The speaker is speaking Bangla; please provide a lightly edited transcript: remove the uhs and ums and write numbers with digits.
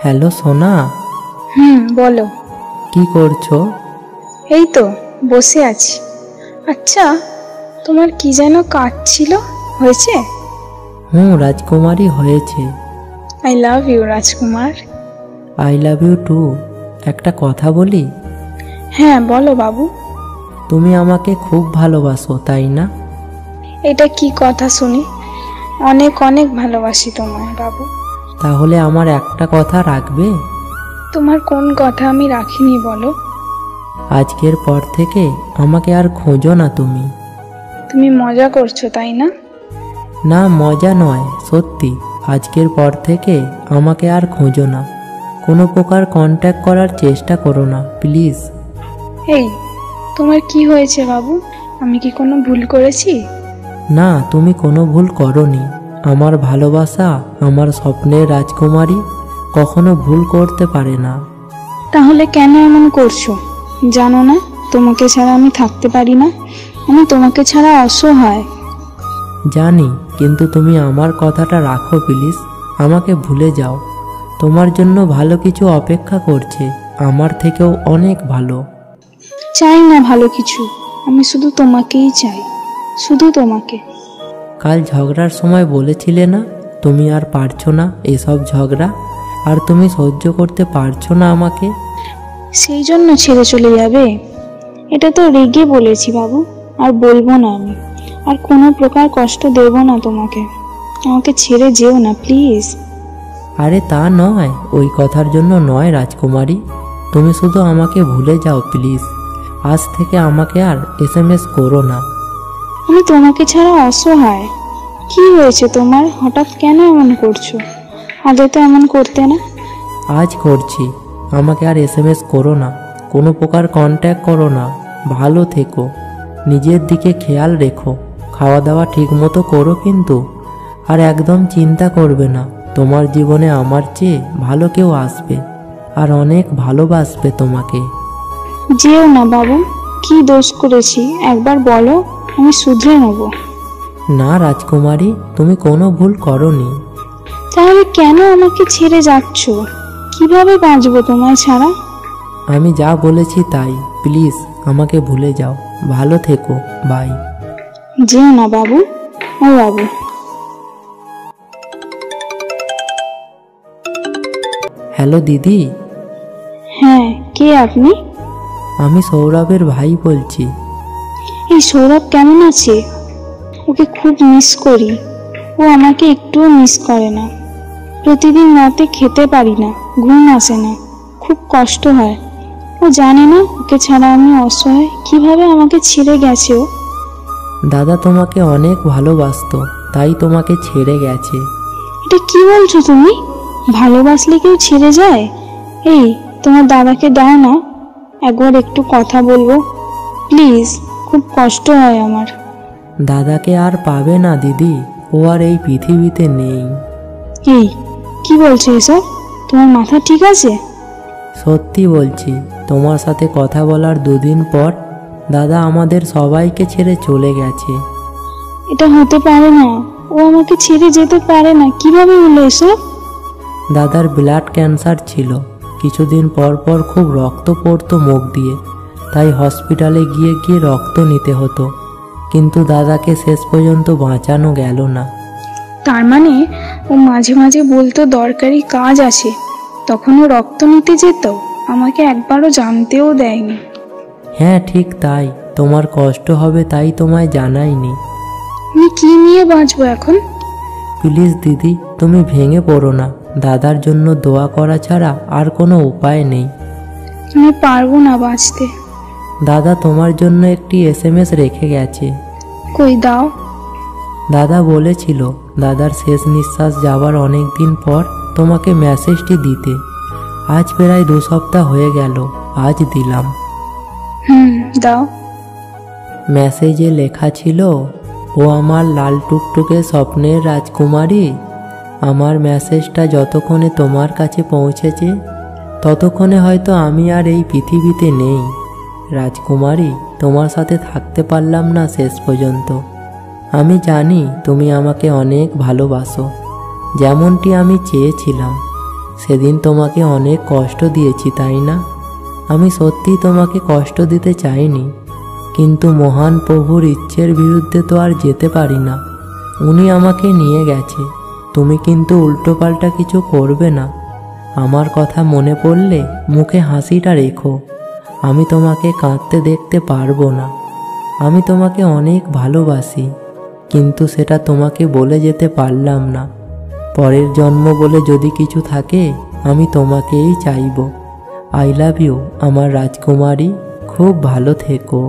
হ্যালো সোনা। বলো। কি করছো? এই তো বসে আছি। আচ্ছা, তোমার কি যেন কাজ ছিল, হয়েছে? রাজকুমারী হয়েছে। আই লাভ ইউ রাজকুমার। I love you too. একটা কথা বলি? হ্যাঁ বলো বাবু। তুমি আমাকে খুব ভালোবাসো, তাই না? এটা কি কথা শুনি? অনেক অনেক ভালোবাসি তোমায় বাবু। তাহলে আমার একটা কথা রাখবে? তোমার কোন কথা আমি রাখিনি বলো। আজকের পর থেকে আমাকে আর খোঁজো না তুমি। তুমি মজা করছো তাই না? না, মজা নয়, সত্যি। আজকের পর থেকে আমাকে আর খোঁজো না। কোনো প্রকার কন্ট্যাক্ট করার চেষ্টা করো না, প্লিজ। এই, তোমার কি হয়েছে বাবু? আমি কি কোনো ভুল করেছি? না, তুমি কোনো ভুল করোনি। আমার ভালোবাসা, আমার স্বপ্নের রাজকুমারী কখনো ভুল করতে পারে না। তাহলে কেন এমন করছো? জানো না তোমাকে ছাড়া আমি থাকতে পারি না। আমি তোমাকে ছাড়া অসহায়। জানি, কিন্তু তুমি আমার কথাটা রাখো প্লিজ। আমাকে ভুলে যাও। তোমার জন্য ভালো কিছু অপেক্ষা করছে, আমার থেকেও অনেক ভালো। চাই না ভালো কিছু, আমি শুধু তোমাকেই চাই, শুধু তোমাকে। কাল ঝগড়ার সময় বলেছিলে না তুমি আর পারছো না এসব ঝগড়া, আর তুমি সহ্য করতে পারছো না আমাকে। সেই জন্য ছেড়ে চলে যাবে? এটা তো রেগে বলেছি বাবু, আর বলবো না আমি। আর কোনো প্রকার কষ্ট দেব না তোমাকে। আমাকে ছেড়ে যেও না প্লিজ। আরে তা নয়, ওই কথার জন্য নয় রাজকুমারী। তুমি শুধু আমাকে ভুলে যাও প্লিজ। আজ থেকে আমাকে আর SMS করো না। আমি তোমাকে ছাড়া অসহায়। কি হয়েছে তোমার? হঠাৎ কেন এমন করছো? আগে তো এমন করতে না। আজ করছি। আমাকে আর SMS করো না, কোনো প্রকার কন্ট্যাক্ট করো না। ভালো থেকো, নিজের দিকে খেয়াল রেখো, খাওয়া দাওয়া ঠিক মতো করো কিন্তু। আর একদম চিন্তা করবে না, তোমার জীবনে আমার চেয়ে ভালো কেউ আসবে, আর অনেক ভালোবাসবে তোমাকে। যেও না বাবু। কি দোষ করেছি একবার বলো, আমি শুধরে নেব। না রাজকুমারী, তুমি কোনো ভুল করোনি। তাহলে কেন আমাকে ছেড়ে যাচ্ছ? কিভাবে বাঁচবো তোমায় ছাড়া? আমি যা বলেছি তাই, প্লিজ আমাকে ভুলে যাও। ভালো থেকো, বাই। যেও না বাবু। ও বাবু। হ্যালো দিদি। হ্যাঁ, কে আপনি? আমি সৌরভের ভাই বলছি। এই সৌরভ কেমন আছে? ওকে খুব মিস করি। ও আমাকে একটুও মিস করে না। প্রতিদিন রাতে খেতে পারি না, ঘুম আসে না, খুব কষ্ট হয়। ও জানে না ওকে ছাড়া আমি অসহায়, কিভাবে আমাকে ছেড়ে গেছে ও। দাদা তোমাকে অনেক ভালোবাসতো, তাই তোমাকে ছেড়ে গেছে। এটা কি বলছো তুমি? ভালোবাসলে কেউ ছেড়ে যায়? এই, তোমার দাদাকে দাও না, একবার একটু কথা বলবো প্লিজ। খুব কষ্ট হয় আমার। দাদাকে আর পাবে না দিদি, ও আর এই পৃথিবীতে নেই। এই, কি বলছো এসব? তোমার মাথা ঠিক আছে? সত্যি বলছি, তোমার সাথে কথা বলার দুদিন পর দাদা আমাদের সবাইকে ছেড়ে চলে গেছে। এটা হতে পারে না। ও আমাকে ছেড়ে যেতে পারে না, কিভাবে হলো এসব? দাদার ব্লাড ক্যান্সার ছিল, কিছুদিন পর পর খুব রক্ত পড়তো মুখ দিয়ে, তাই হসপিটালে গিয়ে গিয়ে রক্ত নিতে হতো, কিন্তু দাদাকে শেষ পর্যন্ত বাঁচানো গেল না। তার মানে ও মাঝে মাঝে বলতো দরকারি কাজ আছে, তখন ও রক্ত নিতে যেত, আমাকে একবারও জানতেও দেয়নি। হ্যাঁ ঠিক তাই, তোমার কষ্ট হবে তাই তোমায় জানাইনি। আমি কি নিয়ে বাঁচবো এখন? প্লিজ দিদি, তুমি ভেঙে পড়ো না। দাদার জন্য দোয়া করা ছাড়া আর কোনো উপায় নেই। আমি পারবো না বাঁচতে। দাদা তোমার জন্য একটি SMS রেখে গেছে। কই দাও। দাদা বলেছিল দাদার শেষ নিঃশ্বাস যাবার অনেক দিন পর তোমাকে মেসেজটি দিতে। আজ প্রায় 2 সপ্তাহ হয়ে গেল, আজ দিলাম। দাও। মেসেজে লেখা ছিল, ও আমার লাল টুকটুকে স্বপ্নের রাজকুমারী, আমার মেসেজটা যতক্ষণে তোমার কাছে পৌঁছেছে ততক্ষণে হয়তো আমি আর এই পৃথিবীতে নেই। রাজকুমারী, তোমার সাথে থাকতে পারলাম না শেষ পর্যন্ত। আমি জানি তুমি আমাকে অনেক ভালোবাসো, যেমনটি আমি চেয়েছিলাম। সেদিন তোমাকে অনেক কষ্ট দিয়েছি, তাই না? আমি সত্যি তোমাকে কষ্ট দিতে চাইনি, কিন্তু মহান প্রভুর ইচ্ছের বিরুদ্ধে তো আর যেতে পারি না। উনি আমাকে নিয়ে গেছে। তুমি কিন্তু উল্টোপাল্টা কিছু করবে না। আমার কথা মনে পড়লে মুখে হাসিটা রেখো। আমি তোমাকে কাঁদতে দেখতে পারবো না। আমি তোমাকে অনেক ভালোবাসি, কিন্তু সেটা তোমাকে বলে যেতে পারলাম না। পরের জন্ম বলে যদি কিছু থাকে, আমি তোমাকেই চাইব। আই লাভ ইউ আমার রাজকুমারী। খুব ভালো থেকো।